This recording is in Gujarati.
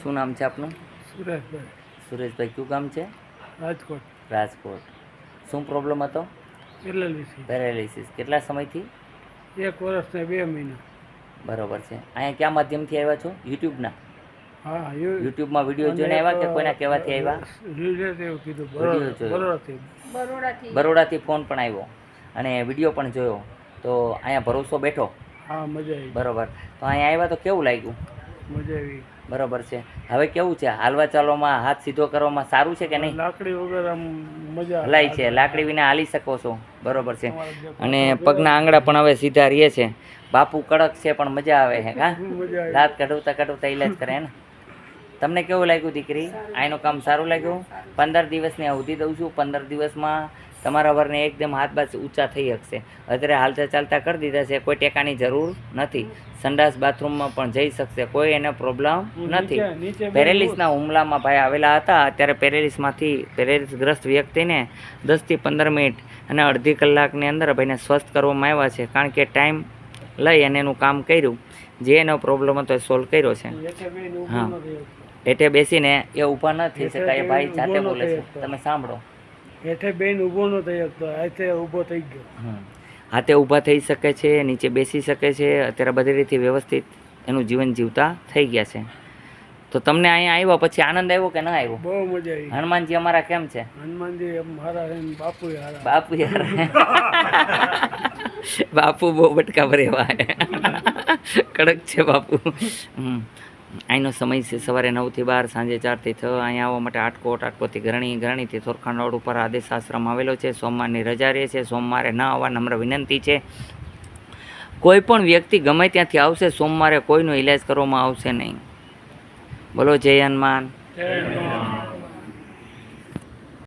શું નામ છે આપનું? સુરેશભાઈ, સુરેશભાઈ, કયું ગામ છે? રાજકોટ. રાજકોટ. શું પ્રોબ્લેમ હતો? પેરાલિસિસ. કેટલા સમયથી? 1 વર્ષ ને 2 મહિના. બરોબર છે. અહીંયા કયા માધ્યમથી આવ્યા છો? યુટ્યુબના? હા, યુટ્યુબમાં વિડીયો જોઈને આવ્યા કે કોઈના કહેવાથી આવ્યા? રિલેટિવ કીધું, વિડીયો જોયો. બરોડાથી. બરોડાથી ફોન પણ આવ્યો અને વિડીયો પણ જોયો, તો અહીંયા ભરોસો બેઠો. હા, મજા આવી. બરોબર. તો અહીંયા આવ્યા તો કેવું લાગ્યું? મજા આવી. બરોબર છે. હવે કેવું છે, હાલવા ચાલવામાં, હાથ સીધો કરવામાં સારું છે કે નહીં? લાકડી વગર આમ મજા હલાય છે, લાકડી વિના હાલી શકો છો. બરોબર છે. અને પગના આંગળા પણ હવે સીધા રહે છે. બાપુ કડક છે પણ મજા આવે છે. હા, મજા આવી. દાંત કઢવતા ઇલાજ કરે ને. તમને કેવું લાગ્યું દીકરી? આનું કામ સારું લાગ્યું? 15 દિવસની અવધિ દઉં છું. 15 દિવસમાં તમારા વરને એકદમ હાથ બાદ ઊંચા થઈ શકશે. અત્યારે હાલતા ચાલતા કરી દીધા છે, કોઈ ટેકાની જરૂર નથી. સંડાસ બાથરૂમમાં પણ જઈ શકશે, કોઈ એને પ્રોબ્લેમ નથી. પેરેલિસના હુમલામાં ભાઈ આવેલા હતા. અત્યારે પેરેલિસગ્રસ્ત વ્યક્તિને 10 થી 15 મિનિટ અને અડધી કલાકની અંદર ભાઈને સ્વસ્થ કરવામાં આવ્યા છે. કારણ કે ટાઈમ લઈ અને એનું કામ કર્યું, જે એનો પ્રોબ્લેમ હતો એ સોલ્વ કર્યો છે. હા, હેઠે બેસીને એ ઊભા ન થઈ શકાય. એ ભાઈ જાતે બોલે છે, તમે સાંભળો. હેઠે બેન ઊભો ન થઈ શકતો, હાથે ઊભો થઈ ગયો. હાથે ઊભા થઈ શકે છે, નીચે બેસી શકે છે. અત્યારે બધી રીતે વ્યવસ્થિત એનું જીવન જીવતા થઈ ગયા છે. તો તમને અહીંયા આવ્યા પછી આનંદ આવ્યો કે ન આવ્યો? બહુ મજા આવી. હનુમાનજી અમારા કેમ છે? હનુમાનજી મારા બાપુ હારા. બાપુ યાર, બાપુ બહુ બટકા ભરેવા કડક છે બાપુ. અહીંનો સમય છે સવારે 9 થી 12, સાંજે 4 થી 6. અહીંયા આવવા માટે આટકોટથી ગરણીથી થોરખાણ રોડ ઉપર આદેશ આશ્રમ આવેલો છે. સોમવારની રજા રહે છે, સોમવારે ન આવવા નમ્ર વિનંતી છે. કોઈ પણ વ્યક્તિ ગમે ત્યાંથી આવશે, સોમવારે કોઈનો ઈલાજ કરવામાં આવશે નહીં. બોલો જય હનુમાન.